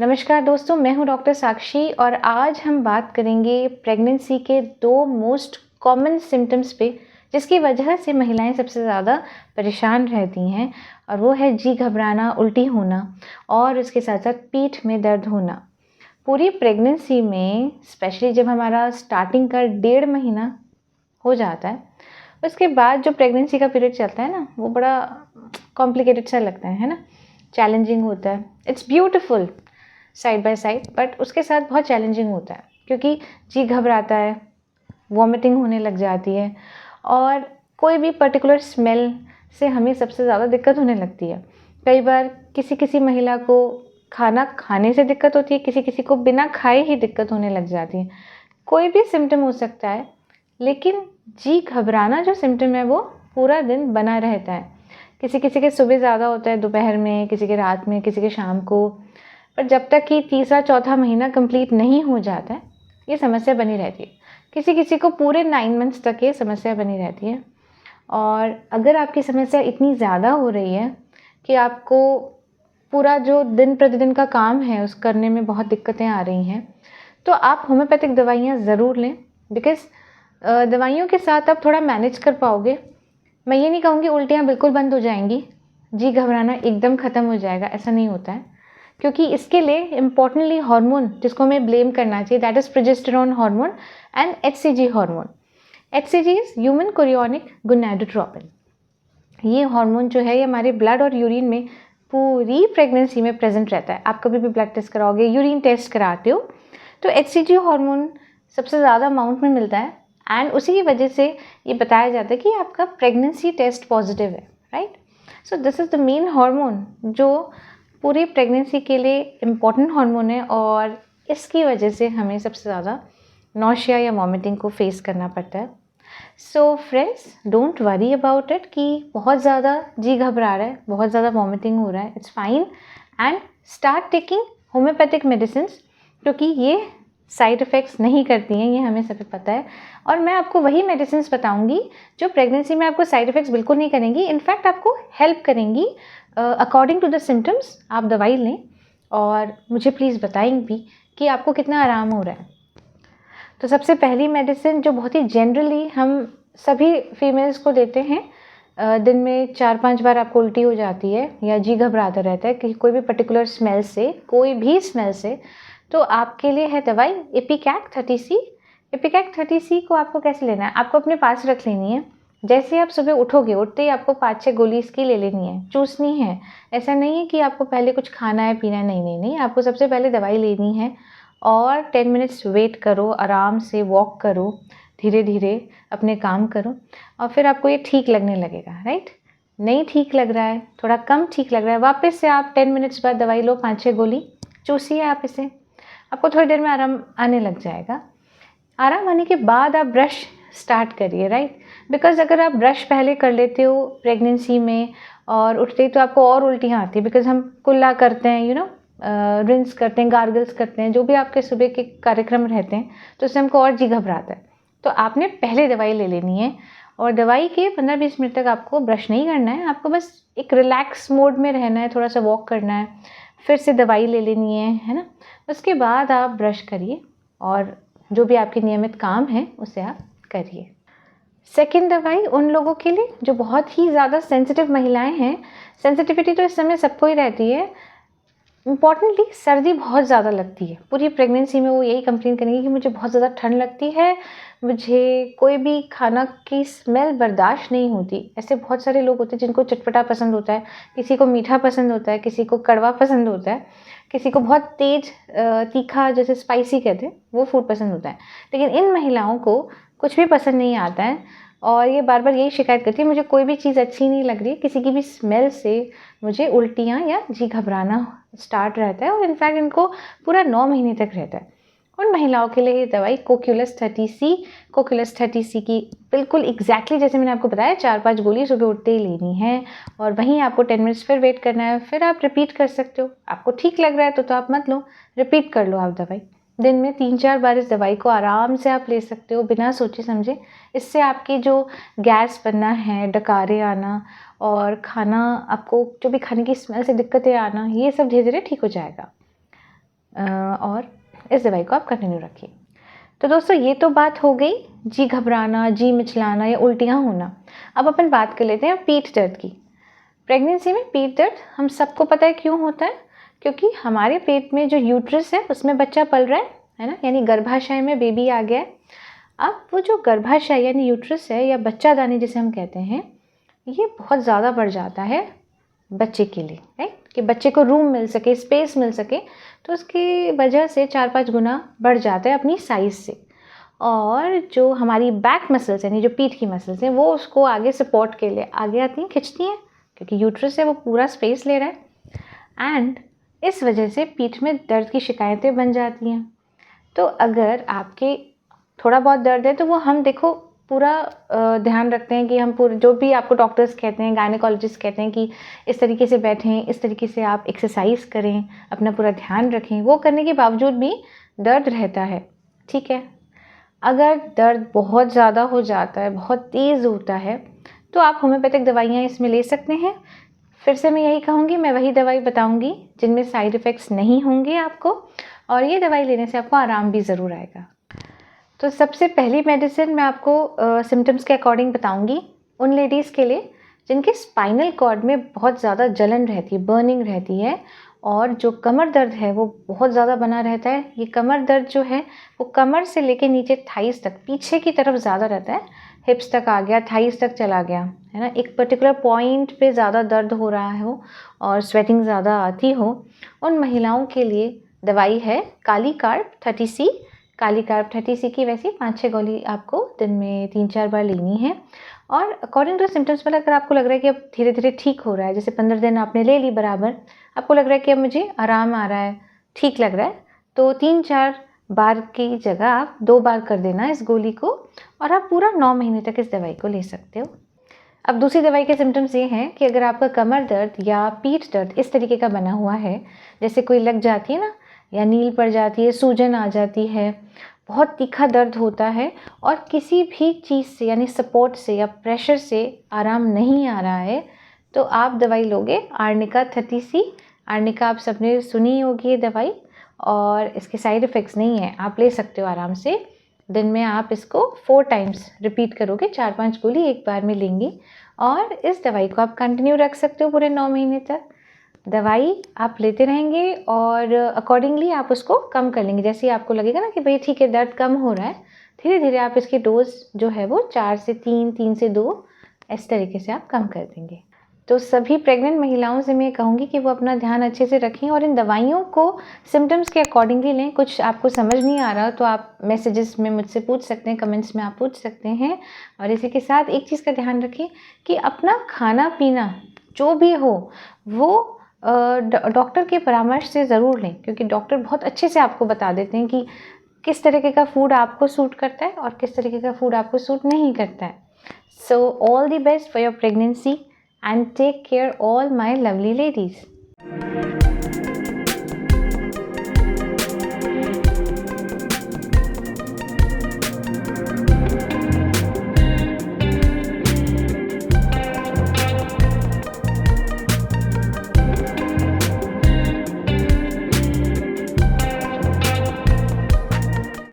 नमस्कार दोस्तों, मैं हूं डॉक्टर साक्षी और आज हम बात करेंगे प्रेगनेंसी के 2 मोस्ट कॉमन सिम्टम्स पे जिसकी वजह से महिलाएं सबसे ज़्यादा परेशान रहती हैं और वो है जी घबराना, उल्टी होना और उसके साथ साथ पीठ में दर्द होना। पूरी प्रेगनेंसी में स्पेशली जब हमारा स्टार्टिंग का 1.5 महीना हो जाता है, उसके बाद जो प्रेगनेंसी का पीरियड चलता है ना, वो बड़ा कॉम्प्लिकेटेड सा लगता है ना, चैलेंजिंग होता है। It's beautiful side by side, but उसके साथ बहुत चैलेंजिंग होता है क्योंकि जी घबराता है, वॉमिटिंग होने लग जाती है और कोई भी पर्टिकुलर स्मेल से हमें सबसे ज़्यादा दिक्कत होने लगती है। कई बार किसी किसी महिला को खाना खाने से दिक्कत होती है, किसी किसी को बिना खाए ही दिक्कत होने लग जाती है। कोई भी सिम्टम हो सकता है, लेकिन जी घबराना जो सिम्टम है वो पूरा दिन बना रहता है। किसी किसी के सुबह ज़्यादा होता है, दोपहर में, किसी के रात में, किसी के शाम को, पर जब तक कि तीसरा चौथा महीना कंप्लीट नहीं हो जाता है ये समस्या बनी रहती है। किसी किसी को पूरे 9 मंथ्स तक ये समस्या बनी रहती है। और अगर आपकी समस्या इतनी ज़्यादा हो रही है कि आपको पूरा जो दिन प्रतिदिन का काम है उस करने में बहुत दिक्कतें आ रही हैं, तो आप होम्योपैथिक दवाइयाँ ज़रूर लें। बिकॉज़ दवाइयों के साथ आप थोड़ा मैनेज कर पाओगे। मैं ये नहीं कहूँगी उल्टियाँ बिल्कुल बंद हो जाएंगी, जी घबराना एकदम ख़त्म हो जाएगा, ऐसा नहीं होता है। क्योंकि इसके लिए इम्पॉर्टेंटली हार्मोन जिसको हमें ब्लेम करना चाहिए, that is progesterone hormone and HCG hormone. HCG is human chorionic gonadotropin. ये हार्मोन जो है ये हमारे ब्लड और यूरिन में पूरी प्रेगनेंसी में प्रेजेंट रहता है। आप कभी भी ब्लड टेस्ट कराओगे, यूरिन टेस्ट कराते हो, तो एचसीजी हार्मोन सबसे ज़्यादा अमाउंट में मिलता है एंड उसी की वजह से ये बताया जाता है कि आपका प्रेगनेंसी टेस्ट पॉजिटिव है, right. So this is the main hormone जो पूरी प्रेगनेंसी के लिए इम्पॉर्टेंट हार्मोन है और इसकी वजह से हमें सबसे ज़्यादा नौशिया या वॉमिटिंग को फेस करना पड़ता है। So friends, don't worry about it कि बहुत ज़्यादा जी घबरा रहा है, बहुत ज़्यादा वॉमिटिंग हो रहा है, it's fine and start taking homeopathic medicine, क्योंकि ये साइड इफ़ेक्ट्स नहीं करती हैं, ये हमें सभी पता है। और मैं आपको वही मेडिसिन बताऊंगी जो प्रेगनेंसी में आपको साइड इफ़ेक्ट्स बिल्कुल नहीं करेंगी, इनफैक्ट आपको हेल्प करेंगी। अकॉर्डिंग टू द सिम्टम्स आप दवाई लें और मुझे प्लीज़ बताएंगे भी कि आपको कितना आराम हो रहा है। तो सबसे पहली मेडिसिन जो बहुत ही जनरली हम सभी फीमेल्स को देते हैं, दिन में 4-5 बार आपको उल्टी हो जाती है या जी घबराता रहता है कि कोई भी पर्टिकुलर स्मेल से, कोई भी स्मेल से, तो आपके लिए है दवाई इपिकैक 30C। इपिकैक 30C को आपको कैसे लेना है, आपको अपने पास रख लेनी है। जैसे आप सुबह उठोगे, उठते ही आपको 5-6 गोली इसकी ले लेनी है, चूसनी है। ऐसा नहीं है कि आपको पहले कुछ खाना है, पीना है, नहीं नहीं नहीं, आपको सबसे पहले दवाई लेनी है और 10 मिनट्स वेट करो, आराम से वॉक करो, धीरे धीरे अपने काम करो और फिर आपको ये ठीक लगने लगेगा, राइट। नहीं ठीक लग रहा है, थोड़ा कम ठीक लग रहा है, वापस से आप 10 मिनट्स बाद दवाई लो, 5-6 गोली चूसिए आप इसे, आपको थोड़ी देर में आराम आने लग जाएगा। आराम आने के बाद आप ब्रश स्टार्ट करिए, राइट। बिकॉज अगर आप ब्रश पहले कर लेते हो प्रेगनेंसी में और उठते ही तो आपको और उल्टियाँ आती है, बिकॉज हम कुल्ला करते हैं, रिंस करते हैं, गार्गल्स करते हैं, जो भी आपके सुबह के कार्यक्रम रहते हैं, तो उससे हमको और जी घबराता है। तो आपने पहले दवाई ले लेनी है और दवाई के 15-20 मिनट तक आपको ब्रश नहीं करना है, आपको बस एक रिलैक्स मोड में रहना है, थोड़ा सा वॉक करना है, फिर से दवाई ले लेनी है ना। उसके बाद आप ब्रश करिए और जो भी आपके नियमित काम है उसे आप करिए। सेकेंड दवाई उन लोगों के लिए जो बहुत ही ज़्यादा सेंसिटिव महिलाएं हैं, सेंसिटिविटी तो इस समय सबको ही रहती है। इम्पॉर्टेंटली सर्दी बहुत ज़्यादा लगती है, पूरी प्रेगनेंसी में वो यही कंप्लेन करेंगी कि मुझे बहुत ज़्यादा ठंड लगती है, मुझे कोई भी खाना की स्मेल बर्दाश्त नहीं होती। ऐसे बहुत सारे लोग होते हैं जिनको चटपटा पसंद होता है, किसी को मीठा पसंद होता है, किसी को कड़वा पसंद होता है, किसी को बहुत तेज तीखा जैसे स्पाइसी कहते हैं वो फूड पसंद होता है। लेकिन इन महिलाओं को कुछ भी पसंद नहीं आता है और ये बार बार यही शिकायत करती है, मुझे कोई भी चीज़ अच्छी नहीं लग रही, किसी की भी स्मेल से मुझे उल्टियाँ या जी घबराना स्टार्ट रहता है और इनफैक्ट इनको पूरा 9 महीने तक रहता है। उन महिलाओं के लिए ये दवाई कोक्यूलस 30C, कोक्यूलस 30C की बिल्कुल एग्जैक्टली जैसे मैंने आपको बताया 4-5 गोली सुबह उठते ही लेनी है और वहीं आपको 10 मिनट्स फिर वेट करना है, फिर आप रिपीट कर सकते हो। आपको ठीक लग रहा है तो आप मत लो, रिपीट कर लो आप दवाई। दिन में 3-4 बार इस दवाई को आराम से आप ले सकते हो बिना सोचे समझे। इससे आपकी जो गैस बनना है, डकारे आना और खाना आपको जो भी खाने की स्मेल से दिक्कतें आना, ये सब धीरे धीरे ठीक हो जाएगा। और इस दवाई को आप कंटिन्यू रखिए। तो दोस्तों ये तो बात हो गई जी घबराना, जी मिचलाना या उल्टियाँ होना। अब अपन बात कर लेते हैं पीठ दर्द की। प्रेगनेंसी में पीठ दर्द हम सबको पता है क्यों होता है, क्योंकि हमारे पेट में जो यूट्रस है उसमें बच्चा पल रहा है ना, यानी गर्भाशय में बेबी आ गया है। अब वो जो गर्भाशय यानी यूट्रस है या बच्चादानी जिसे हम कहते हैं, ये बहुत ज़्यादा बढ़ जाता है बच्चे के लिए, राइट, कि बच्चे को रूम मिल सके, स्पेस मिल सके, तो उसकी वजह से 4-5 गुना बढ़ जाता है अपनी साइज़ से। और जो हमारी बैक मसल्स यानी जो पीठ की मसल्स हैं वो उसको आगे सपोर्ट के लिए आगे आती हैं, खिंचती हैं, क्योंकि यूट्रस है वो पूरा स्पेस ले रहा है। एंड इस वजह से पीठ में दर्द की शिकायतें बन जाती हैं। तो अगर आपके थोड़ा बहुत दर्द है तो वो हम देखो पूरा ध्यान रखते हैं कि हम पूरे जो भी आपको डॉक्टर्स कहते हैं, गायनेकोलॉजिस्ट कहते हैं कि इस तरीके से बैठें, इस तरीके से आप एक्सरसाइज करें, अपना पूरा ध्यान रखें, वो करने के बावजूद भी दर्द रहता है, ठीक है। अगर दर्द बहुत ज़्यादा हो जाता है, बहुत तेज़ होता है, तो आप होम्योपैथिक दवाइयाँ इसमें ले सकते हैं। फिर से मैं यही कहूँगी, मैं वही दवाई बताऊँगी जिनमें साइड इफ़ेक्ट्स नहीं होंगे आपको, और ये दवाई लेने से आपको आराम भी ज़रूर आएगा। तो सबसे पहली मेडिसिन मैं आपको सिम्टम्स के अकॉर्डिंग बताऊंगी उन लेडीज़ के लिए जिनके स्पाइनल कॉर्ड में बहुत ज़्यादा जलन रहती है, बर्निंग रहती है, और जो कमर दर्द है वो बहुत ज़्यादा बना रहता है। ये कमर दर्द जो है वो कमर से लेके नीचे थाइस तक, पीछे की तरफ ज़्यादा रहता है, हिप्स तक आ गया, थाइस तक चला गया, है ना, एक पर्टिकुलर पॉइंट पे ज़्यादा दर्द हो रहा हो और स्वेटिंग ज़्यादा आती हो, उन महिलाओं के लिए दवाई है kali carb 30C। Kali carb 30C की वैसे 5-6 गोली आपको दिन में 3-4 बार लेनी है। और अकॉर्डिंग टू सिम्टम्स, मतलब अगर आपको लग रहा है कि अब धीरे धीरे ठीक हो रहा है, जैसे 15 दिन आपने ले ली बराबर, आपको लग रहा है कि अब मुझे आराम आ रहा है, ठीक लग रहा है, तो 3-4 बार की जगह आप 2 बार कर देना इस गोली को, और आप पूरा 9 महीने तक इस दवाई को ले सकते हो। अब दूसरी दवाई के सिम्टम्स ये हैं कि अगर आपका कमर दर्द या पीठ दर्द इस तरीके का बना हुआ है, जैसे कोई लग जाती है ना, या नील पड़ जाती है, सूजन आ जाती है, बहुत तीखा दर्द होता है, और किसी भी चीज़ से यानी सपोर्ट से या प्रेशर से आराम नहीं आ रहा है, तो आप दवाई लोगे आर्निका 30C। आर्निका आप सबने सुनी होगी ये दवाई, और इसके साइड इफ़ेक्ट्स नहीं है, आप ले सकते हो आराम से। दिन में आप इसको 4 टाइम्स रिपीट करोगे, 4-5 गोली एक बार में लेंगी, और इस दवाई को आप कंटिन्यू रख सकते हो पूरे 9 महीने तक। दवाई आप लेते रहेंगे और अकॉर्डिंगली आप उसको कम कर लेंगे। जैसे ही आपको लगेगा ना कि भाई ठीक है दर्द कम हो रहा है, धीरे धीरे आप इसकी डोज जो है वो 4 से 3, 3 से 2 इस तरीके से आप कम कर देंगे। तो सभी प्रेग्नेंट महिलाओं से मैं कहूँगी कि वो अपना ध्यान अच्छे से रखें और इन दवाइयों को सिम्टम्स के अकॉर्डिंगली लें। कुछ आपको समझ नहीं आ रहा तो आप मैसेजेस में मुझसे पूछ सकते हैं, कमेंट्स में आप पूछ सकते हैं। और इसी के साथ एक चीज़ का ध्यान रखें कि अपना खाना पीना जो भी हो वो डॉक्टर के परामर्श से ज़रूर लें, क्योंकि डॉक्टर बहुत अच्छे से आपको बता देते हैं कि किस तरीके का फूड आपको सूट करता है और किस तरीके का फूड आपको सूट नहीं करता है। So all the best for your pregnancy and take care all my lovely ladies.